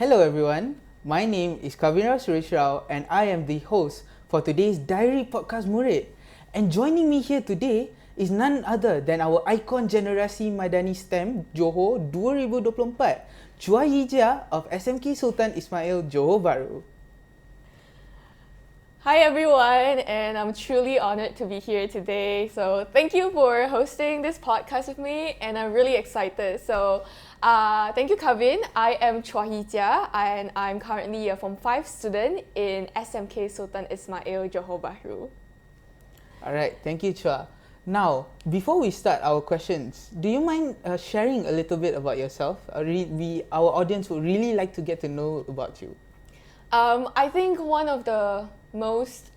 Hello everyone, my name is Kavina Suresh Rao and I am the host for today's Diary podcast Murid. And joining me here today is none other than our icon generasi Madani STEM Johor 2024, Chua Yijia of SMK Sultan Ismail Johor Bahru. Hi everyone, and I'm truly honored to be here today. So thank you for hosting this podcast with me, and I'm really excited. So thank you, Kavin. I am Chua Hijia, and I'm currently a Form 5 student in SMK Sultan Ismail Johor Bahru. Alright, thank you Chua. Now, before we start our questions, do you mind sharing a little bit about yourself? Our audience would really like to get to know about you. I think one of the most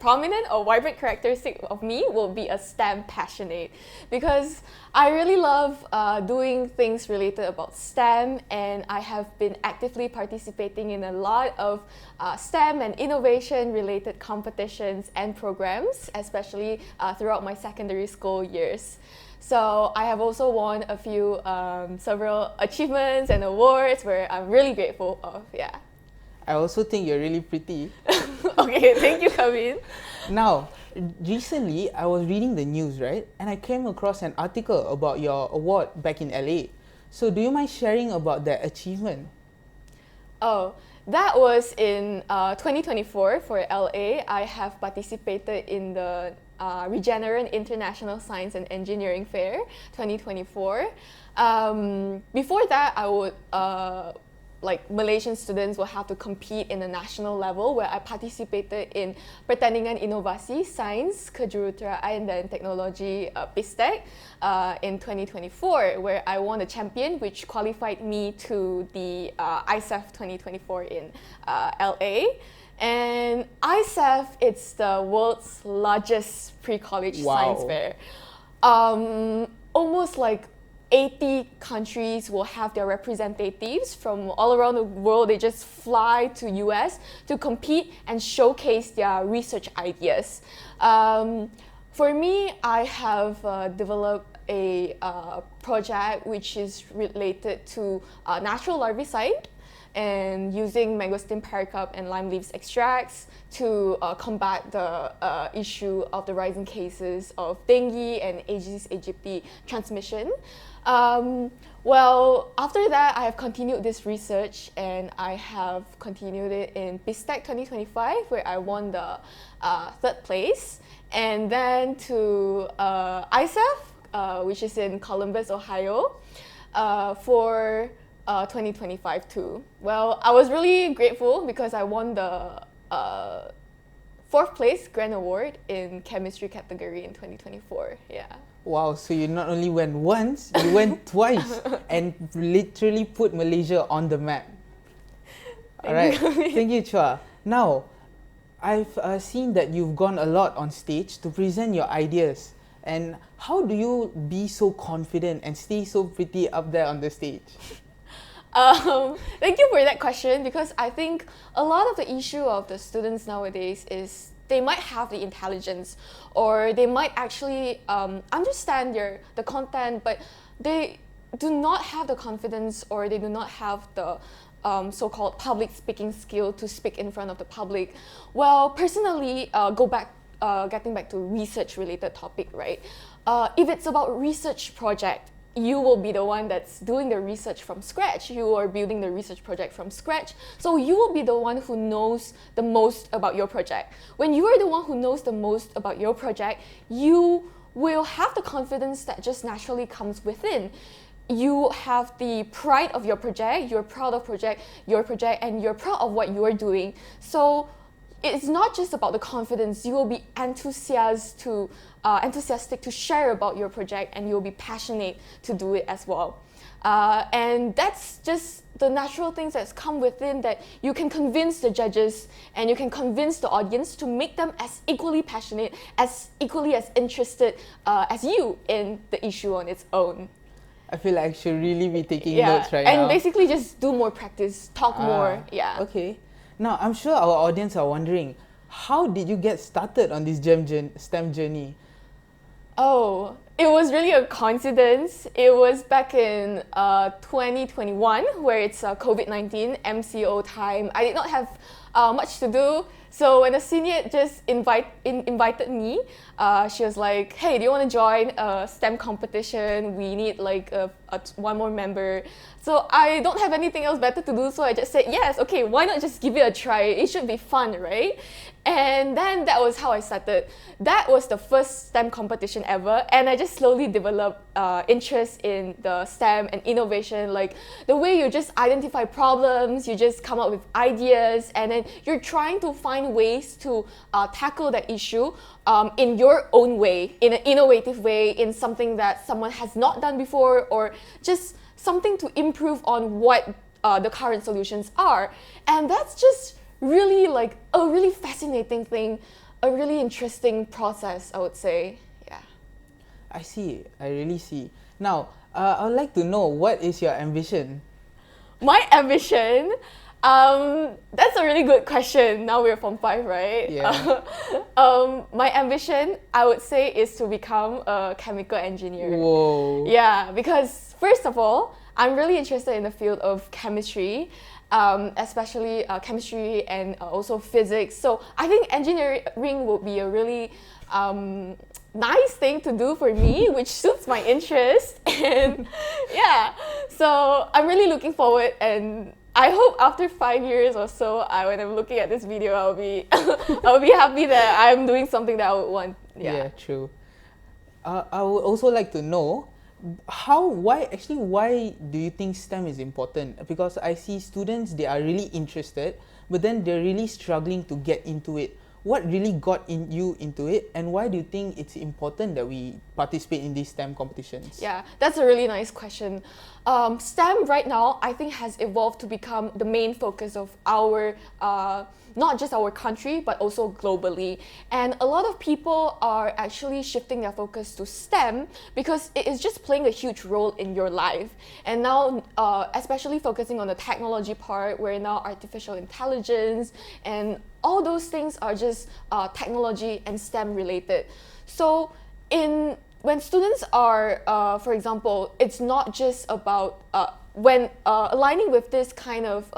prominent or vibrant characteristic of me will be a STEM passionate, because I really love doing things related about STEM, and I have been actively participating in a lot of STEM and innovation related competitions and programs, especially throughout my secondary school years. So I have also won a few several achievements and awards where I'm really grateful of. Yeah. I also think you're really pretty. Okay, thank you, Kavin. Now, recently I was reading the news, right? And I came across an article about your award back in LA. So do you mind sharing about that achievement? Oh, that was in 2024 for LA. I have participated in the Regeneron International Science and Engineering Fair 2024. Before that, I would Malaysian students will have to compete in the national level, where I participated in Pertandingan Inovasi Sains, Kejuruteraan dan Teknologi PISTEC in 2024, where I won a champion, which qualified me to the ISEF 2024 in LA. And ISEF, it's the world's largest pre-college science fair. Almost like 80 countries will have their representatives from all around the world. They just fly to US to compete and showcase their research ideas. For me, I have developed a project which is related to natural larvicide and using mangosteen pericarp and lime leaves extracts to combat the issue of the rising cases of dengue and Aedes aegypti transmission. Well, after that, I have continued this research, and I have continued it in PISTEC 2025, where I won the third place, and then to ISEF, which is in Columbus, Ohio, for 2025 too. Well, I was really grateful because I won the fourth place Grand Award in chemistry category in 2024. Yeah. Wow, so you not only went once, you went twice and literally put Malaysia on the map. Alright, thank you Chua. Now, I've seen that you've gone a lot on stage to present your ideas. And how do you be so confident and stay so pretty up there on the stage? Thank you for that question, because I think a lot of the issue of the students nowadays is they might have the intelligence, or they might actually understand the content, but they do not have the confidence, or they do not have the so-called public speaking skill to speak in front of the public. Well, personally, getting back to research-related topic, right? If it's about research project, you will be the one that's doing the research from scratch. You are building the research project from scratch. So you will be the one who knows the most about your project. When you are the one who knows the most about your project, you will have the confidence that just naturally comes within. You have the pride of your project, you're proud of your project, and you're proud of what you're doing. So it's not just about the confidence. You will be enthusiastic to share about your project, and you'll be passionate to do it as well. And that's just the natural things that's come within, that you can convince the judges and you can convince the audience to make them as equally passionate, as equally as interested as you in the issue on its own. I feel like I should really be taking notes right now. And basically just do more practice, talk more. Yeah. Okay. Now, I'm sure our audience are wondering, how did you get started on this STEM journey? Oh, it was really a coincidence. It was back in 2021, where it's COVID-19 MCO time. I did not have much to do. So when the senior just invited me, she was like, "Hey, do you want to join a STEM competition? We need like one more member." So I don't have anything else better to do, so I just said yes. Okay, why not just give it a try? It should be fun, right? And then that was how I started. That was the first STEM competition ever, and I just slowly developed interest in the STEM and innovation, like the way you just identify problems, you just come up with ideas, and then you're trying to find ways to tackle that issue in your own way, in an innovative way, in something that someone has not done before, or just something to improve on what the current solutions are. And that's just really like a really fascinating thing, a really interesting process, I would say. Yeah. I see. I really see. Now, I would like to know, what is your ambition? My ambition? That's a really good question. Now we're from 5, right? Yeah. My ambition, I would say, is to become a chemical engineer. Whoa. Yeah, because first of all, I'm really interested in the field of chemistry, especially chemistry and also physics. So I think engineering would be a really nice thing to do for me, which suits my interest. And yeah, so I'm really looking forward, and I hope after 5 years or so, when I'm looking at this video, I'll be I'll be happy that I'm doing something that I would want. Yeah, true. I would also like to know, why do you think STEM is important? Because I see students, they are really interested, but then they're really struggling to get into it. What really got you into it, and why do you think it's important that we participate in these STEM competitions? Yeah, that's a really nice question. STEM right now, I think, has evolved to become the main focus of our, not just our country, but also globally. And a lot of people are actually shifting their focus to STEM because it is just playing a huge role in your life. And now, especially focusing on the technology part, where now artificial intelligence and all those things are just technology and STEM related. So when students are, for example, it's not just about when aligning with this kind of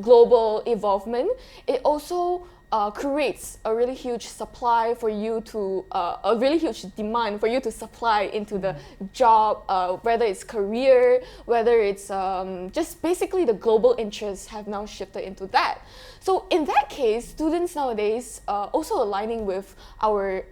global evolvement, it also creates a really huge supply for you to, a really huge demand for you to supply into the job, whether it's career, whether it's just basically the global interests have now shifted into that. So in that case, students nowadays also aligning with our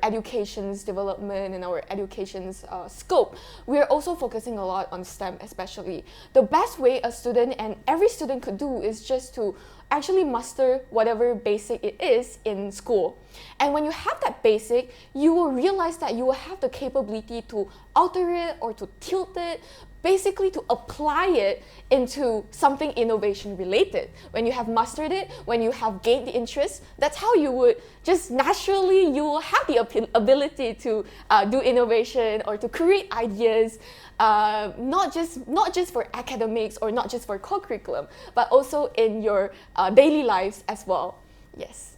education's development and our education's scope, we're also focusing a lot on STEM especially. The best way a student and every student could do is just to actually master whatever basic it is in school. And when you have that basic, you will realize that you will have the capability to alter it or to tilt it, basically to apply it into something innovation related. When you have mastered it, when you have gained the interest, that's how you would just naturally, you will have the ability to do innovation or to create ideas, not just for academics or not just for co-curriculum, but also in your daily lives as well. Yes.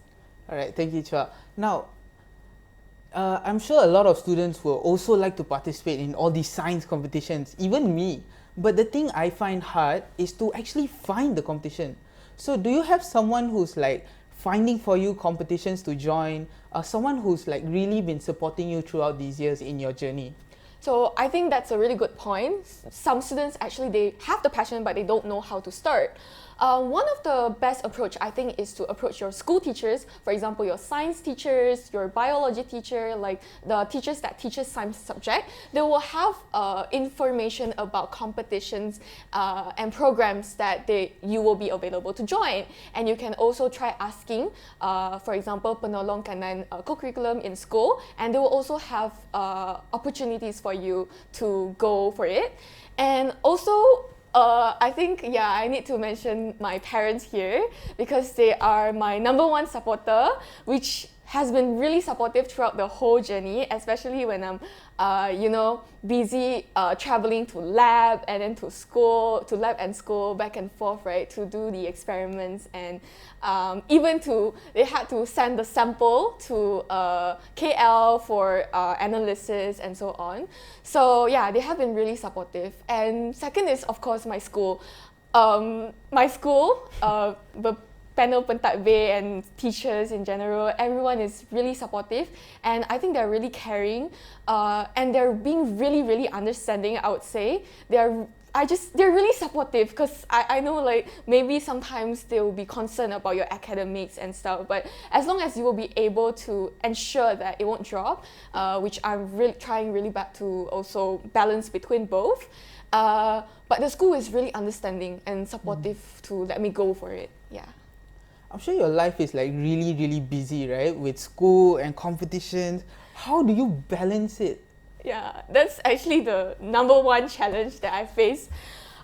All right, thank you, Chua. Now, I'm sure a lot of students will also like to participate in all these science competitions, even me. But the thing I find hard is to actually find the competition. So do you have someone who's like finding for you competitions to join, someone who's like really been supporting you throughout these years in your journey? So I think that's a really good point. Some students actually, they have the passion, but they don't know how to start. One of the best approach, I think, is to approach your school teachers. For example, your science teachers, your biology teacher, like the teachers that teach science subject. They will have information about competitions and programs that you will be available to join. And you can also try asking, for example, penolong kanan co-curriculum in school, and they will also have opportunities for you to go for it. And also, I think, yeah, I need to mention my parents here because they are my #1 supporter, which has been really supportive throughout the whole journey, especially when I'm, busy traveling to lab and then to lab and school back and forth, right, to do the experiments, and they had to send the sample to KL for analysis and so on. So yeah, they have been really supportive. And second is, of course, my school. The panel pentadbir and teachers in general, everyone is really supportive, and I think they're really caring, and they're being really, really understanding, I would say. They're really supportive, because I know, like, maybe sometimes they will be concerned about your academics and stuff, but as long as you will be able to ensure that it won't drop, which I'm really trying really bad to also balance between both, but the school is really understanding and supportive to let me go for it. Yeah. I'm sure your life is like really, really busy, right? With school and competitions. How do you balance it? Yeah, that's actually the number one challenge that I face,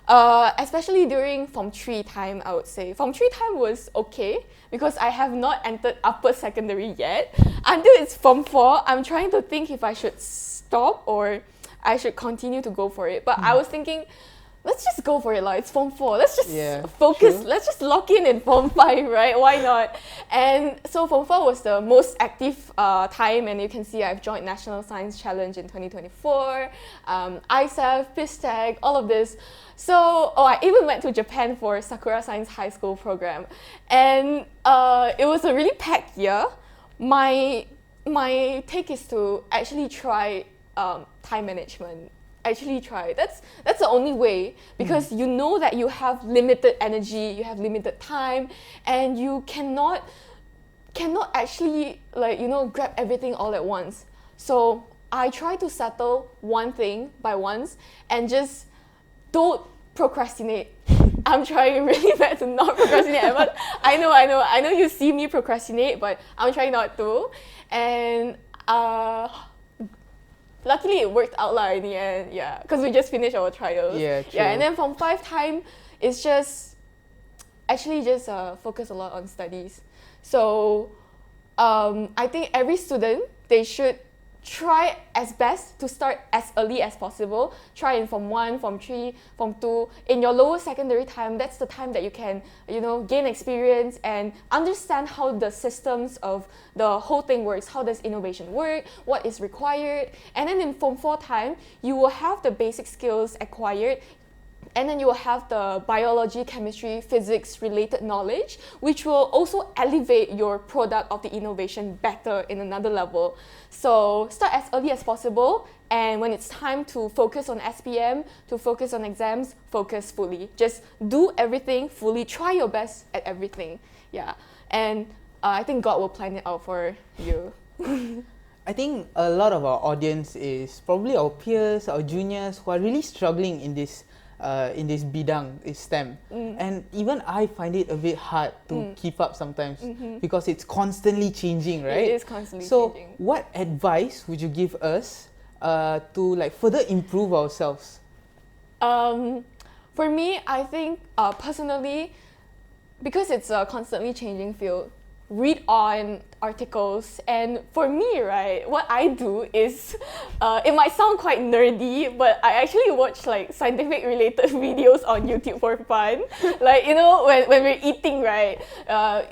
especially during Form 3 time, I would say. Form 3 time was okay, because I have not entered upper secondary yet. Until it's Form 4, I'm trying to think if I should stop or I should continue to go for it. But I was thinking, let's just go for it, like, it's Form 4. Let's just focus. True. Let's just lock in Form 5, right? Why not? And so Form 4 was the most active time, and you can see I've joined National Science Challenge in 2024, ISAF, PISTEC, all of this. So, I even went to Japan for Sakura Science High School program. And it was a really packed year. My take is to actually try time management. Actually try. That's the only way, because you know that you have limited energy, you have limited time, and you cannot actually, like, grab everything all at once. So I try to settle one thing by once and just don't procrastinate. I'm trying really bad to not procrastinate, but I know you see me procrastinate, but I'm trying not to. And luckily it worked out in the end, yeah, because we just finished our trials. Yeah, true. Yeah, and then Form 5 time is just focus a lot on studies. So I think every student, they should try as best to start as early as possible. Try in Form 1, Form 3, Form 2. In your lower secondary time, that's the time that you can, gain experience and understand how the systems of the whole thing works. How does innovation work? What is required? And then in Form 4 time, you will have the basic skills acquired. And then you will have the biology, chemistry, physics related knowledge, which will also elevate your product of the innovation better in another level. So start as early as possible, and when it's time to focus on SPM, to focus on exams, focus fully. Just do everything fully, try your best at everything. Yeah, and I think God will plan it out for you. I think a lot of our audience is probably our peers, our juniors, who are really struggling in this bidang, is STEM. And even I find it a bit hard to keep up sometimes, because it's constantly changing, right? It is constantly So changing. what advice would you give us to like further improve ourselves? For me, I think personally, because it's a constantly changing field, read on articles. And for me, right, what I do is, it might sound quite nerdy, but I actually watch like scientific related videos on YouTube for fun. Like, when we're eating, right,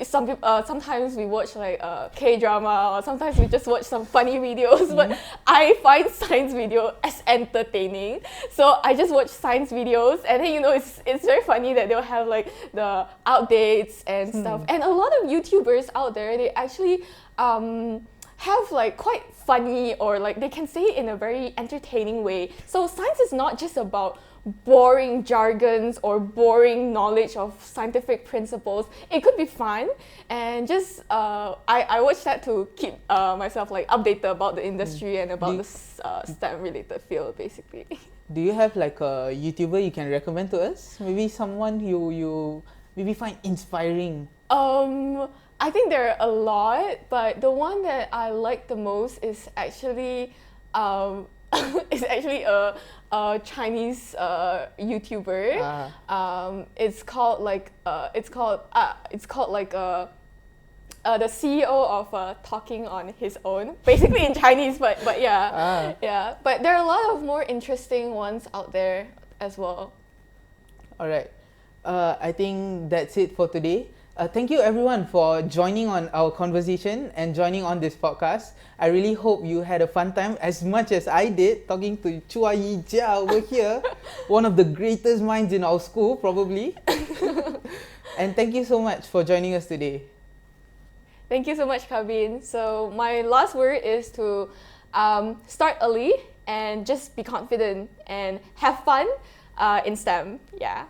sometimes we watch like K-drama, or sometimes we just watch some funny videos, but I find science video as entertaining. So I just watch science videos, and then, it's very funny that they'll have like the updates and stuff. And a lot of YouTubers out there, they actually have like quite funny, or like they can say it in a very entertaining way. So science is not just about boring jargons or boring knowledge of scientific principles. It could be fun, and just I watch that to keep myself like updated about the industry and about the STEM related field, basically. Do you have like a YouTuber you can recommend to us? Maybe someone you maybe find inspiring? I think there are a lot, but the one that I like the most is actually a Chinese YouTuber. It's called the CEO of Talking on His Own, basically in Chinese, but yeah, yeah. But there are a lot of more interesting ones out there as well. All right. I think that's it for today. Thank you everyone for joining on our conversation and joining on this podcast. I really hope you had a fun time as much as I did talking to Chua Yi Jia over here, one of the greatest minds in our school probably. And thank you so much for joining us today. Thank you so much, Kabin. So my last word is to start early and just be confident and have fun in STEM. Yeah.